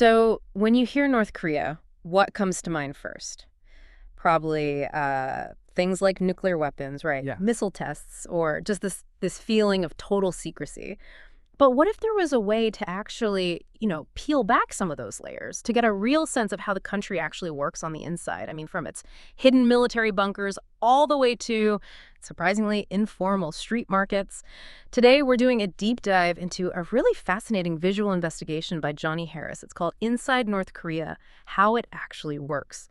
So when you hear North Korea, what comes to mind first? Probably things like nuclear weapons, right? Yeah. Missile tests, or just this feeling of total secrecy. But what if there was a way to actually, peel back some of those layers to get a real sense of how the country actually works on the inside? I mean, from its hidden military bunkers all the way to, surprisingly, informal street markets. Today, we're doing a deep dive into a really fascinating visual investigation by Johnny Harris. It's called Inside North Korea: How It Actually Works.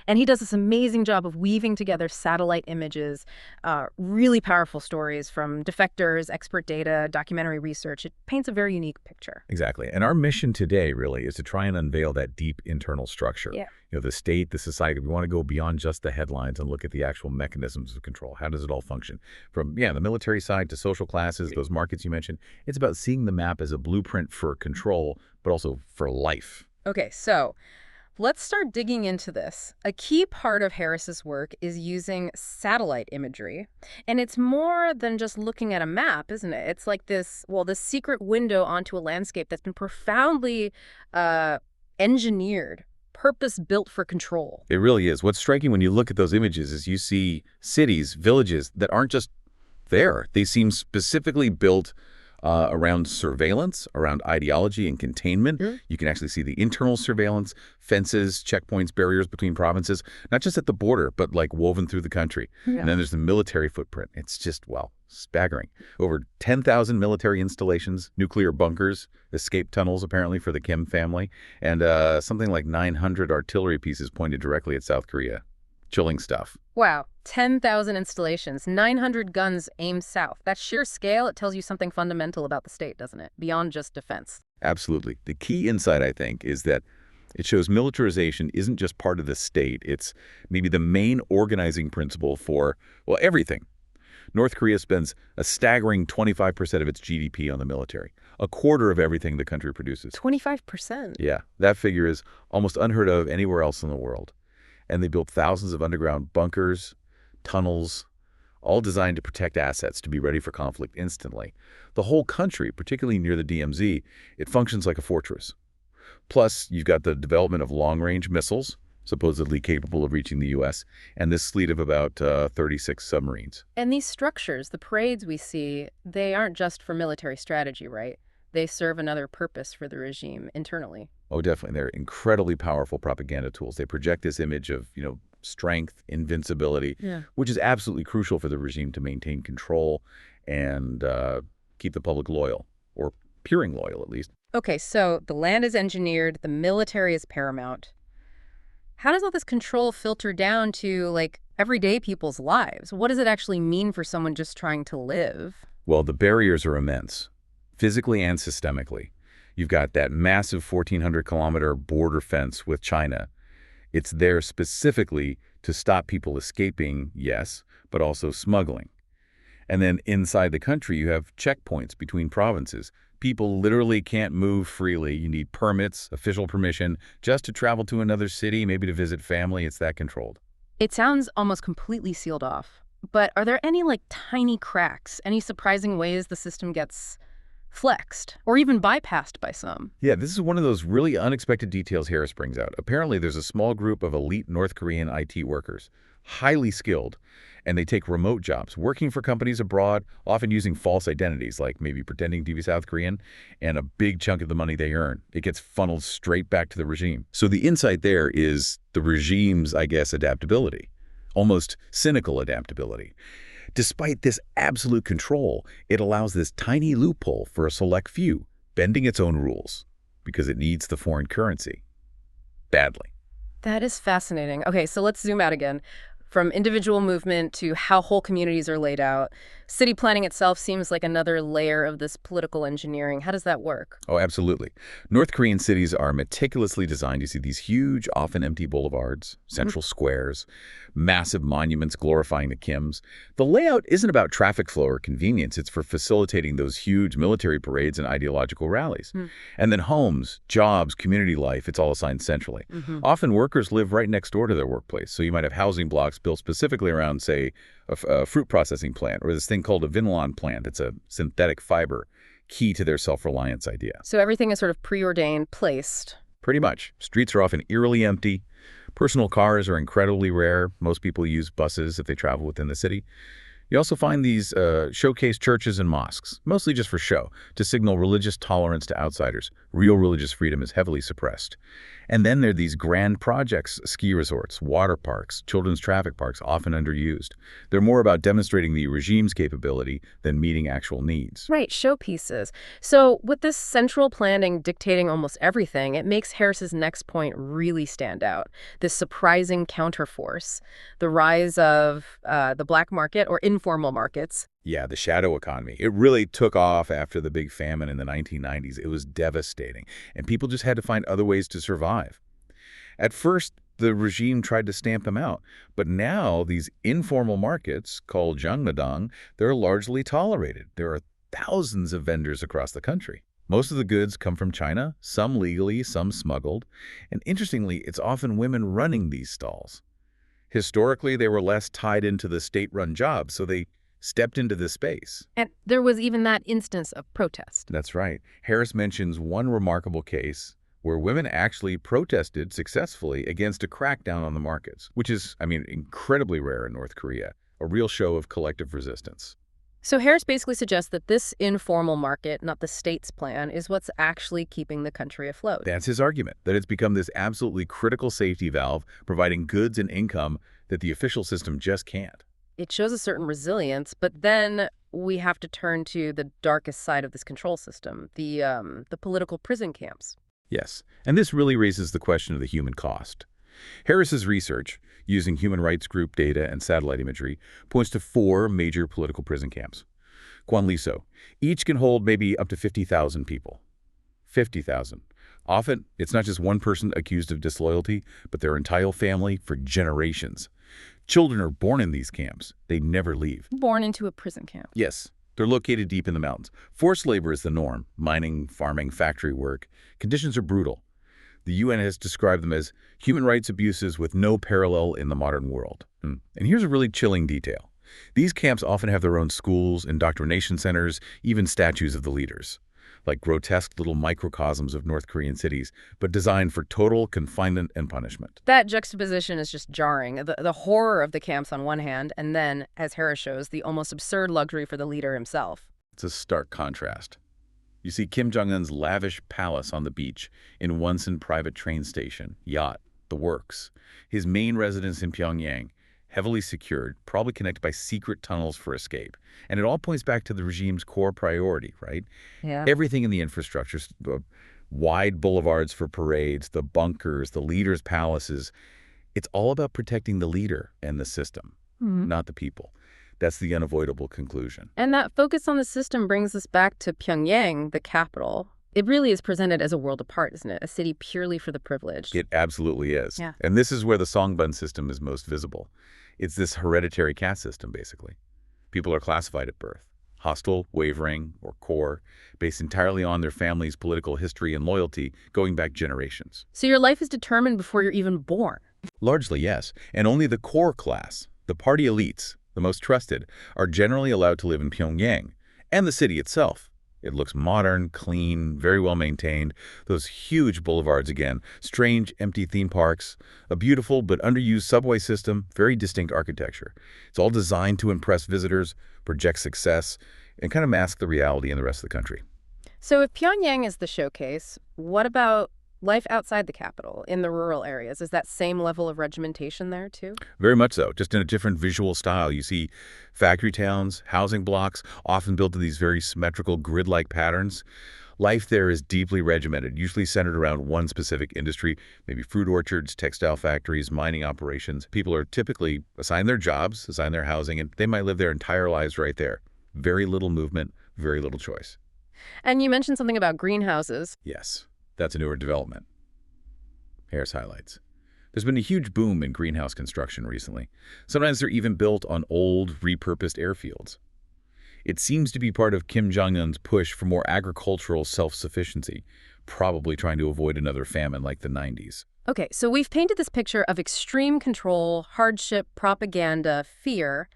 And he does this amazing job of weaving together satellite images, really powerful stories from defectors, expert data, documentary research. It paints a very unique picture. Exactly. And our mission today really is to try and unveil that deep internal structure. Yeah. The state, the society. We want to go beyond just the headlines and look at the actual mechanisms of control. How does it all function? From, the military side to social classes, those markets you mentioned. It's about seeing the map as a blueprint for control, but also for life. Okay, so let's start digging into this. A key part of Harris's work is using satellite imagery. And it's more than just looking at a map, isn't it? It's like this secret window onto a landscape that's been profoundly engineered, purpose-built for control. It really is. What's striking when you look at those images is you see cities, villages that aren't just there. They seem specifically built around surveillance, around ideology and containment. Mm. You can actually see the internal surveillance, fences, checkpoints, barriers between provinces, not just at the border, but like woven through the country. Yeah. And then there's the military footprint. It's just, staggering. Over 10,000 military installations, nuclear bunkers, escape tunnels apparently for the Kim family, and something like 900 artillery pieces pointed directly at South Korea. Chilling stuff. Wow, 10,000 installations, 900 guns aimed south. That sheer scale, it tells you something fundamental about the state, doesn't it? Beyond just defense. Absolutely. The key insight, I think, is that it shows militarization isn't just part of the state. It's maybe the main organizing principle for, everything. North Korea spends a staggering 25% of its GDP on the military, a quarter of everything the country produces. 25%? Yeah, that figure is almost unheard of anywhere else in the world. And they built thousands of underground bunkers, tunnels, all designed to protect assets to be ready for conflict instantly. The whole country, particularly near the DMZ, it functions like a fortress. Plus, you've got the development of long-range missiles, supposedly capable of reaching the U.S., and this fleet of about 36 submarines. And these structures, the parades we see, they aren't just for military strategy, right? They serve another purpose for the regime internally. Oh, definitely. They're incredibly powerful propaganda tools. They project this image of, strength, invincibility, which is absolutely crucial for the regime to maintain control and keep the public loyal, or appearing loyal at least. Okay, so the land is engineered, the military is paramount. How does all this control filter down to, everyday people's lives? What does it actually mean for someone just trying to live? Well, the barriers are immense, physically and systemically. You've got that massive 1,400-kilometer border fence with China. It's there specifically to stop people escaping, yes, but also smuggling. And then inside the country, you have checkpoints between provinces. People literally can't move freely. You need permits, official permission, just to travel to another city, maybe to visit family. It's that controlled. It sounds almost completely sealed off. But are there any, tiny cracks, any surprising ways the system gets flexed, or even bypassed by some? Yeah, this is one of those really unexpected details Harris brings out. Apparently, there's a small group of elite North Korean IT workers, highly skilled, and they take remote jobs, working for companies abroad, often using false identities, like maybe pretending to be South Korean, and a big chunk of the money they earn, it gets funneled straight back to the regime. So the insight there is the regime's, adaptability, almost cynical adaptability. Despite this absolute control, it allows this tiny loophole for a select few, bending its own rules, because it needs the foreign currency. Badly. That is fascinating. Okay, so let's zoom out again. From individual movement to how whole communities are laid out, city planning itself seems like another layer of this political engineering. How does that work? Oh, absolutely. North Korean cities are meticulously designed. You see these huge, often empty boulevards, central squares, massive monuments glorifying the Kims. The layout isn't about traffic flow or convenience. It's for facilitating those huge military parades and ideological rallies. And then homes, jobs, community life, it's all assigned centrally. Often workers live right next door to their workplace. So you might have housing blocks built specifically around, say, a fruit processing plant, or this thing called a vinylon plant. It's a synthetic fiber, key to their self-reliance idea. So everything is sort of preordained, placed. Pretty much. Streets are often eerily empty. Personal cars are incredibly rare. Most people use buses if they travel within the city. You also find these showcase churches and mosques, mostly just for show, to signal religious tolerance to outsiders. Real religious freedom is heavily suppressed. And then there are these grand projects, ski resorts, water parks, children's traffic parks, often underused. They're more about demonstrating the regime's capability than meeting actual needs. Right, showpieces. So with this central planning dictating almost everything, it makes Harris's next point really stand out. This surprising counterforce, the rise of the black market or informal markets. Yeah, the shadow economy. It really took off after the big famine in the 1990s. It was devastating, and people just had to find other ways to survive. At first, the regime tried to stamp them out, but now these informal markets, called Zhangnadang, they're largely tolerated. There are thousands of vendors across the country. Most of the goods come from China, some legally, some smuggled, and interestingly, it's often women running these stalls. Historically, they were less tied into the state-run jobs, so they stepped into this space. And there was even that instance of protest. That's right. Harris mentions one remarkable case where women actually protested successfully against a crackdown on the markets, which is, incredibly rare in North Korea, a real show of collective resistance. So Harris basically suggests that this informal market, not the state's plan, is what's actually keeping the country afloat. That's his argument, that it's become this absolutely critical safety valve, providing goods and income that the official system just can't. It shows a certain resilience, but then we have to turn to the darkest side of this control system, the political prison camps. Yes, and this really raises the question of the human cost. Harris's research, using human rights group data and satellite imagery, points to 4 major political prison camps. Kwanliso. Each can hold maybe up to 50,000 people. 50,000. Often, it's not just one person accused of disloyalty, but their entire family for generations. Children are born in these camps. They never leave. Born into a prison camp. Yes, they're located deep in the mountains. Forced labor is the norm. Mining, farming, factory work. Conditions are brutal. The UN has described them as human rights abuses with no parallel in the modern world. And here's a really chilling detail. These camps often have their own schools, indoctrination centers, even statues of the leaders, like grotesque little microcosms of North Korean cities, but designed for total confinement and punishment. That juxtaposition is just jarring. The horror of the camps on one hand, and then, as Harris shows, the almost absurd luxury for the leader himself. It's a stark contrast. You see Kim Jong-un's lavish palace on the beach, in Wonsan private train station, yacht, the works. His main residence in Pyongyang, heavily secured, probably connected by secret tunnels for escape. And it all points back to the regime's core priority, right? Yeah. Everything in the infrastructure, the wide boulevards for parades, the bunkers, the leaders' palaces, it's all about protecting the leader and the system, not the people. That's the unavoidable conclusion. And that focus on the system brings us back to Pyongyang, the capital. It really is presented as a world apart, isn't it? A city purely for the privileged. It absolutely is. Yeah. And this is where the Songbun system is most visible. It's this hereditary caste system, basically. People are classified at birth. Hostile, wavering, or core, based entirely on their family's political history and loyalty going back generations. So your life is determined before you're even born. Largely, yes. And only the core class, the party elites, the most trusted, are generally allowed to live in Pyongyang and the city itself. It looks modern, clean, very well maintained. Those huge boulevards again, strange, empty theme parks, a beautiful but underused subway system, very distinct architecture. It's all designed to impress visitors, project success, and kind of mask the reality in the rest of the country. So if Pyongyang is the showcase, what about life outside the capital, in the rural areas? Is that same level of regimentation there, too? Very much so, just in a different visual style. You see factory towns, housing blocks, often built in these very symmetrical grid-like patterns. Life there is deeply regimented, usually centered around one specific industry, maybe fruit orchards, textile factories, mining operations. People are typically assigned their jobs, assigned their housing, and they might live their entire lives right there. Very little movement, very little choice. And you mentioned something about greenhouses. Yes. That's a newer development. Harris highlights. There's been a huge boom in greenhouse construction recently. Sometimes they're even built on old, repurposed airfields. It seems to be part of Kim Jong-un's push for more agricultural self-sufficiency, probably trying to avoid another famine like the 90s. Okay, so we've painted this picture of extreme control, hardship, propaganda, fear,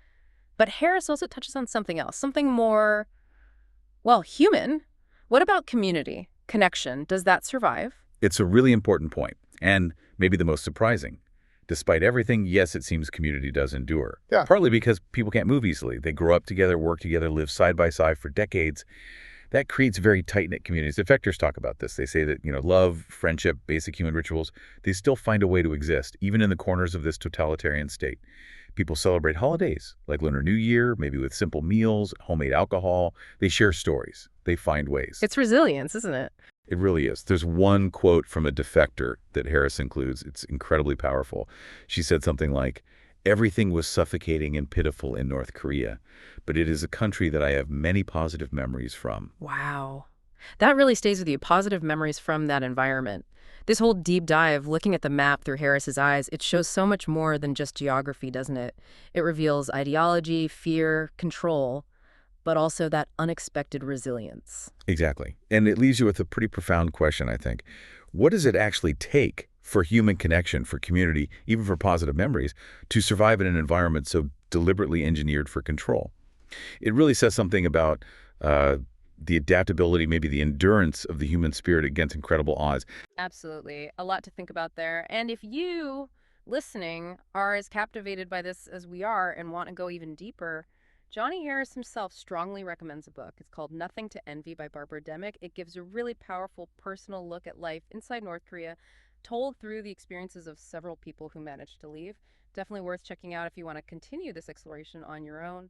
but Harris also touches on something else, something more, well, human. What about community? Connection, does that survive? It's a really important point, and maybe the most surprising. Despite everything, yes, it seems community does endure. Yeah. Partly because people can't move easily. They grow up together, work together, live side by side for decades. That creates very tight-knit communities. Defectors talk about this. They say that, love, friendship, basic human rituals, they still find a way to exist, even in the corners of this totalitarian state. People celebrate holidays, like Lunar New Year, maybe with simple meals, homemade alcohol. They share stories. They find ways. It's resilience, isn't it? It really is. There's one quote from a defector that Harris includes. It's incredibly powerful. She said something like, "Everything was suffocating and pitiful in North Korea, but it is a country that I have many positive memories from." Wow. That really stays with you, positive memories from that environment. This whole deep dive, looking at the map through Harris's eyes, it shows so much more than just geography, doesn't it? It reveals ideology, fear, control, but also that unexpected resilience. Exactly. And it leaves you with a pretty profound question, I think. What does it actually take for human connection, for community, even for positive memories, to survive in an environment so deliberately engineered for control? It really says something about the adaptability, maybe the endurance of the human spirit against incredible odds. Absolutely. A lot to think about there. And if you, listening, are as captivated by this as we are and want to go even deeper, Johnny Harris himself strongly recommends a book. It's called Nothing to Envy by Barbara Demick. It gives a really powerful personal look at life inside North Korea, told through the experiences of several people who managed to leave. Definitely worth checking out if you want to continue this exploration on your own.